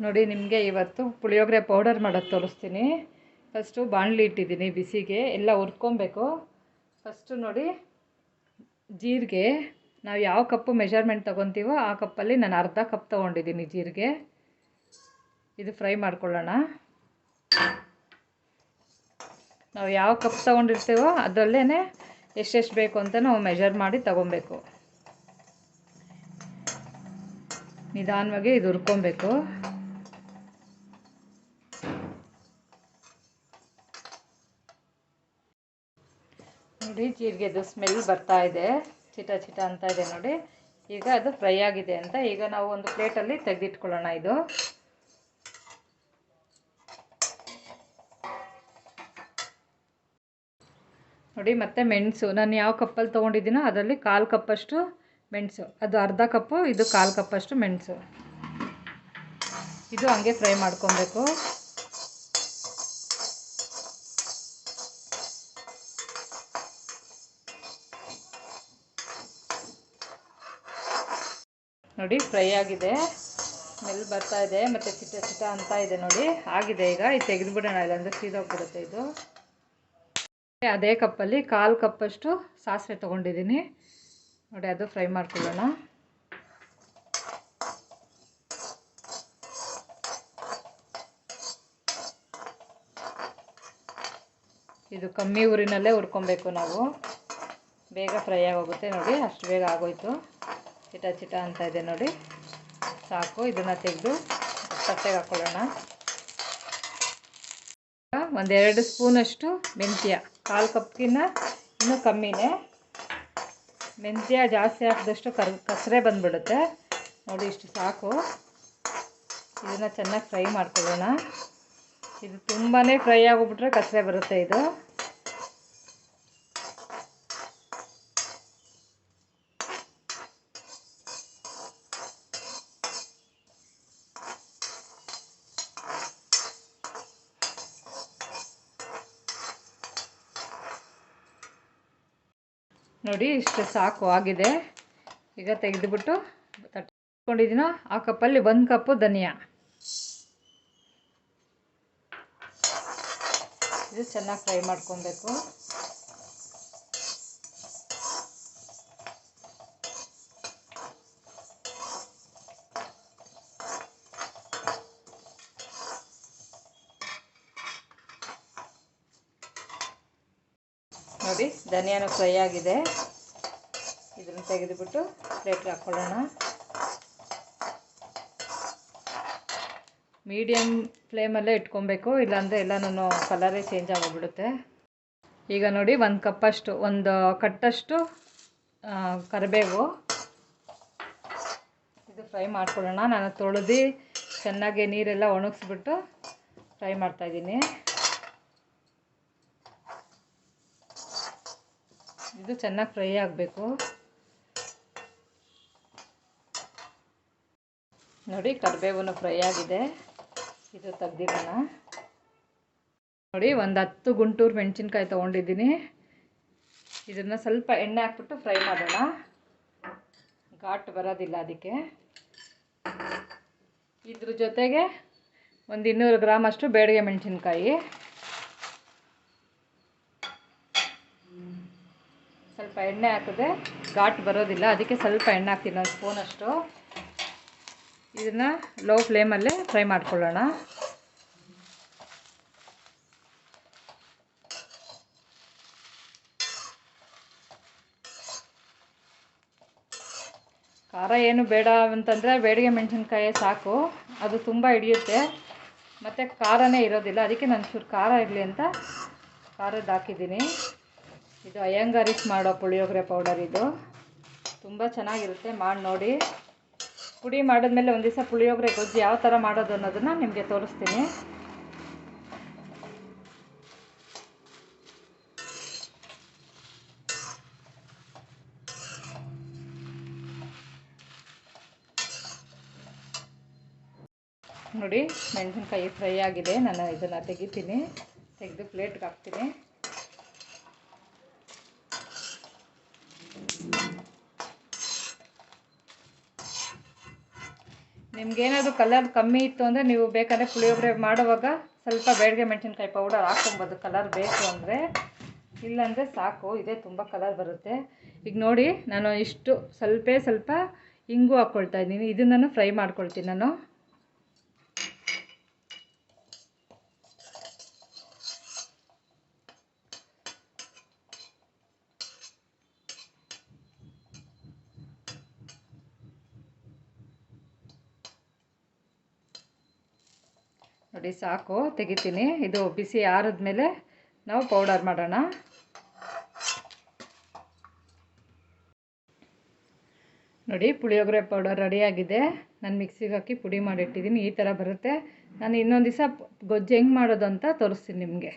ನೋಡಿ ನಿಮಗೆ ಇವತ್ತು ಪುಳಿಯೋಗರೆ ಪೌಡರ್ ಮಾಡೋದು ತೋರಿಸ್ತೀನಿ. ಫಸ್ಟು ಬಾಣಲಿ ಇಟ್ಟಿದ್ದೀನಿ ಬಿಸಿಗೆ, ಎಲ್ಲ ಹುರ್ಕೊಬೇಕು. ಫಸ್ಟು ನೋಡಿ ಜೀರಿಗೆ ನಾವು ಯಾವ ಕಪ್ಪು ಮೆಜರ್ಮೆಂಟ್ ತೊಗೊತೀವೋ ಆ ಕಪ್ಪಲ್ಲಿ ನಾನು ಅರ್ಧ ಕಪ್ ತೊಗೊಂಡಿದ್ದೀನಿ ಜೀರಿಗೆ. ಇದು ಫ್ರೈ ಮಾಡ್ಕೊಳ್ಳೋಣ. ನಾವು ಯಾವ ಕಪ್ ತೊಗೊಂಡಿರ್ತೀವೋ ಅದರಲ್ಲೇ ಎಷ್ಟೆಷ್ಟು ಬೇಕು ಅಂತ ನಾವು ಮೆಜರ್ ಮಾಡಿ ತೊಗೊಬೇಕು. ನಿಧಾನವಾಗಿ ಇದು ಹುರ್ಕೊಬೇಕು. ನೋಡಿ ಜೀರಿಗೆದು ಸ್ಮೆಲ್ ಬರ್ತಾ ಇದೆ, ಚಿಟ ಚಿಟ ಅಂತ ಇದೆ ನೋಡಿ. ಈಗ ಅದು ಫ್ರೈ ಆಗಿದೆ ಅಂತ ಈಗ ನಾವು ಒಂದು ಪ್ಲೇಟಲ್ಲಿ ತೆಗೆದಿಟ್ಕೊಳ್ಳೋಣ. ಇದು ನೋಡಿ. ಮತ್ತು ಮೆಣಸು ನಾನು ಯಾವ ಕಪ್ಪಲ್ಲಿ ತೊಗೊಂಡಿದ್ದೀನೋ ಅದರಲ್ಲಿ 1/4 ಕಪ್ಪಷ್ಟು ಮೆಣಸು, ಅದು ಅರ್ಧ ಕಪ್ಪು, ಇದು 1/4 ಕಪ್ಪಷ್ಟು ಮೆಣಸು. ಇದು ಹಂಗೆ ಫ್ರೈ ಮಾಡ್ಕೊಬೇಕು. ನೋಡಿ ಫ್ರೈ ಆಗಿದೆ, ಸ್ಮೆಲ್ ಬರ್ತಾ ಇದೆ ಮತ್ತು ಚಿಟ ಚಿಟ ಅಂತ ಇದೆ ನೋಡಿ. ಆಗಿದೆ. ಈಗ ಇದು ತೆಗೆದುಬಿಡೋಣ, ಇಲ್ಲಾಂದರೆ ಸೀದೋಗ್ಬಿಡುತ್ತೆ ಇದು. ಅದೇ ಕಪ್ಪಲ್ಲಿ 1/4 ಕಪ್ಪಷ್ಟು ಸಾಸಿವೆ ತೊಗೊಂಡಿದ್ದೀನಿ ನೋಡಿ, ಅದು ಫ್ರೈ ಮಾಡ್ಕೊಳ್ಳೋಣ. ಇದು ಕಮ್ಮಿ ಊರಿನಲ್ಲೇ ಹುರ್ಕೊಬೇಕು ನಾವು, ಬೇಗ ಫ್ರೈ ಆಗೋಗುತ್ತೆ ನೋಡಿ. ಅಷ್ಟು ಬೇಗ ಆಗೋಯ್ತು. ಚಿಟ ಚಿಟ ಅಂತ ಇದೆ ನೋಡಿ, ಸಾಕು. ಇದನ್ನು ತೆಗೆದು ತಟ್ಟೆಗೆ ಹಾಕ್ಕೊಳ್ಳೋಣ. 1-2 ಸ್ಪೂನಷ್ಟು ಮೆಂತ್ಯ, 1/4 ಕಪ್ಗಿನ್ನ ಇನ್ನೂ ಕಮ್ಮಿನೇ. ಮೆಂತ್ಯ ಜಾಸ್ತಿ ಹಾಕಿದಷ್ಟು ಕಸರೆ ಬಂದುಬಿಡುತ್ತೆ ನೋಡಿ. ಇಷ್ಟು ಸಾಕು. ಇದನ್ನು ಚೆನ್ನಾಗಿ ಫ್ರೈ ಮಾಡ್ಕೊಳ್ಳೋಣ. ಇದು ತುಂಬಾ ಫ್ರೈ ಆಗೋಗ್ಬಿಟ್ರೆ ಕಸರೆ ಬರುತ್ತೆ ಇದು. ನೋಡಿ ಇಷ್ಟು ಸಾಕು, ಆಗಿದೆ. ಈಗ ತೆಗೆದುಬಿಟ್ಟು ತಟ್ಕೊಂಡಿದ್ದೀನೋ ಆ ಕಪ್ಪಲ್ಲಿ 1 ಕಪ್ಪು ಧನಿಯಾ. ಇದು ಚೆನ್ನಾಗಿ ಫ್ರೈ ಮಾಡ್ಕೊಬೇಕು. ನೋಡಿ ಧನಿಯಾನು ಫ್ರೈ ಆಗಿದೆ. ಇದನ್ನು ತೆಗೆದುಬಿಟ್ಟು ಪ್ಲೇಟ್ಗೆ ಹಾಕ್ಕೊಳ್ಳೋಣ. ಮೀಡಿಯಮ್ ಫ್ಲೇಮಲ್ಲೇ ಇಟ್ಕೊಬೇಕು, ಇಲ್ಲಾಂದರೆ ಎಲ್ಲನೂ ಕಲರೇ ಚೇಂಜ್ ಆಗೋಗ್ಬಿಡುತ್ತೆ. ಈಗ ನೋಡಿ 1 ಕಪ್ಪಷ್ಟು, 1 ಕಟ್ಟಷ್ಟು ಕರಿಬೇವು. ಇದು ಫ್ರೈ ಮಾಡ್ಕೊಳ್ಳೋಣ. ನಾನು ತೊಳೆದು ಚೆನ್ನಾಗಿ ನೀರೆಲ್ಲ ಒಣಗಿಸ್ಬಿಟ್ಟು ಫ್ರೈ ಮಾಡ್ತಾಯಿದ್ದೀನಿ. ಇದು ಚೆನ್ನಾಗಿ ಫ್ರೈ ಆಗಬೇಕು ನೋಡಿ. ಕರಿಬೇವನ್ನು ಫ್ರೈ ಆಗಿದೆ, ಇದು ತೆಗ್ದಿಡೋಣ. ನೋಡಿ 10 ಗುಂಟೂರು ಮೆಣಸಿನ್ಕಾಯಿ ತೊಗೊಂಡಿದ್ದೀನಿ. ಇದನ್ನು ಸ್ವಲ್ಪ ಎಣ್ಣೆ ಹಾಕ್ಬಿಟ್ಟು ಫ್ರೈ ಮಾಡೋಣ, ಘಾಟ್ ಬರೋದಿಲ್ಲ ಅದಕ್ಕೆ. ಇದ್ರ ಜೊತೆಗೆ 200 ಗ್ರಾಮ್ ಅಷ್ಟು ಬೇಡಿಗೆ ಮೆಣಸಿನ್ಕಾಯಿ. ಸ್ವಲ್ಪ ಎಣ್ಣೆ ಹಾಕಿದ್ರೆ ಘಾಟ್ ಬರೋದಿಲ್ಲ, ಅದಕ್ಕೆ ಸ್ವಲ್ಪ ಎಣ್ಣೆ ಹಾಕ್ತೀನಿ, 1 ಸ್ಪೂನಷ್ಟು. ಇದನ್ನು ಲೋ ಫ್ಲೇಮಲ್ಲೇ ಫ್ರೈ ಮಾಡ್ಕೊಳ್ಳೋಣ. ಖಾರ ಏನು ಬೇಡ ಅಂತಂದರೆ ಬೇಡಿಗೆ ಮೆಣಸಿನ್ಕಾಯಿ ಸಾಕು, ಅದು ತುಂಬ ಹಿಡಿಯುತ್ತೆ ಮತ್ತು ಖಾರನೇ ಇರೋದಿಲ್ಲ. ಅದಕ್ಕೆ ನಾನು ಚೂರು ಖಾರ ಇರಲಿ ಅಂತ ಖಾರದ್ದು ಹಾಕಿದ್ದೀನಿ. ಇದು ಅಯ್ಯಂಗಾರಿಸ್ ಮಾಡೋ ಪುಳಿಯೋಗರೆ ಪೌಡರ್. ಇದು ತುಂಬ ಚೆನ್ನಾಗಿರುತ್ತೆ, ಮಾಡಿ ನೋಡಿ. ಪುಡಿ ಮಾಡಿದ್ಮೇಲೆ ಒಂದು ದಿವಸ ಪುಳಿಯೋಗರೆ ಗೊಜ್ಜು ಯಾವ ಥರ ಮಾಡೋದು ಅನ್ನೋದನ್ನು ನಿಮಗೆ ತೋರಿಸ್ತೀನಿ. ನೋಡಿ ಮೆಣಸಿನ್ಕಾಯಿ ಫ್ರೈ ಆಗಿದೆ. ನಾನು ಇದನ್ನು ತೆಗಿತೀನಿ, ತೆಗೆದು ಪ್ಲೇಟ್ಗೆ ಹಾಕ್ತೀನಿ. ನಿಮ್ಗೇನಾದರೂ ಕಲರ್ ಕಮ್ಮಿ ಇತ್ತು ಅಂದರೆ ನೀವು ಬೇಕಾದರೆ ಪುಳಿಯೋಗರೆ ಮಾಡುವಾಗ ಸ್ವಲ್ಪ ಬೇಡಿಗೆ ಮೆಣಸಿನ್ಕಾಯಿ ಪೌಡರ್ ಹಾಕ್ಕೊಬೋದು, ಕಲರ್ ಬೇಕು ಅಂದರೆ. ಇಲ್ಲಾಂದರೆ ಸಾಕು, ಇದೇ ತುಂಬ ಕಲರ್ ಬರುತ್ತೆ. ಈಗ ನೋಡಿ, ನಾನು ಇಷ್ಟು ಸ್ವಲ್ಪ ಇಂಗು ಹಾಕ್ಕೊಳ್ತಾ ಇದ್ದೀನಿ. ಇದನ್ನು ಫ್ರೈ ಮಾಡ್ಕೊಳ್ತೀನಿ ನಾನು. ನೋಡಿ ಸಾಕು, ತೆಗಿತೀನಿ. ಇದು ಬಿಸಿ ಆರಿದ್ಮೇಲೆ ನಾವು ಪೌಡರ್ ಮಾಡೋಣ. ನೋಡಿ ಪುಳಿಯೋಗರೆ ಪೌಡರ್ ರೆಡಿಯಾಗಿದೆ. ನಾನು ಮಿಕ್ಸಿಗೆ ಹಾಕಿ ಪುಡಿ ಮಾಡಿಟ್ಟಿದ್ದೀನಿ. ಈ ಥರ ಬರುತ್ತೆ. ನಾನು ಇನ್ನೊಂದು ದಿವಸ ಗೊಜ್ಜು ಹೆಂಗೆ ಮಾಡೋದು ಅಂತ ತೋರಿಸ್ತೀನಿ ನಿಮಗೆ.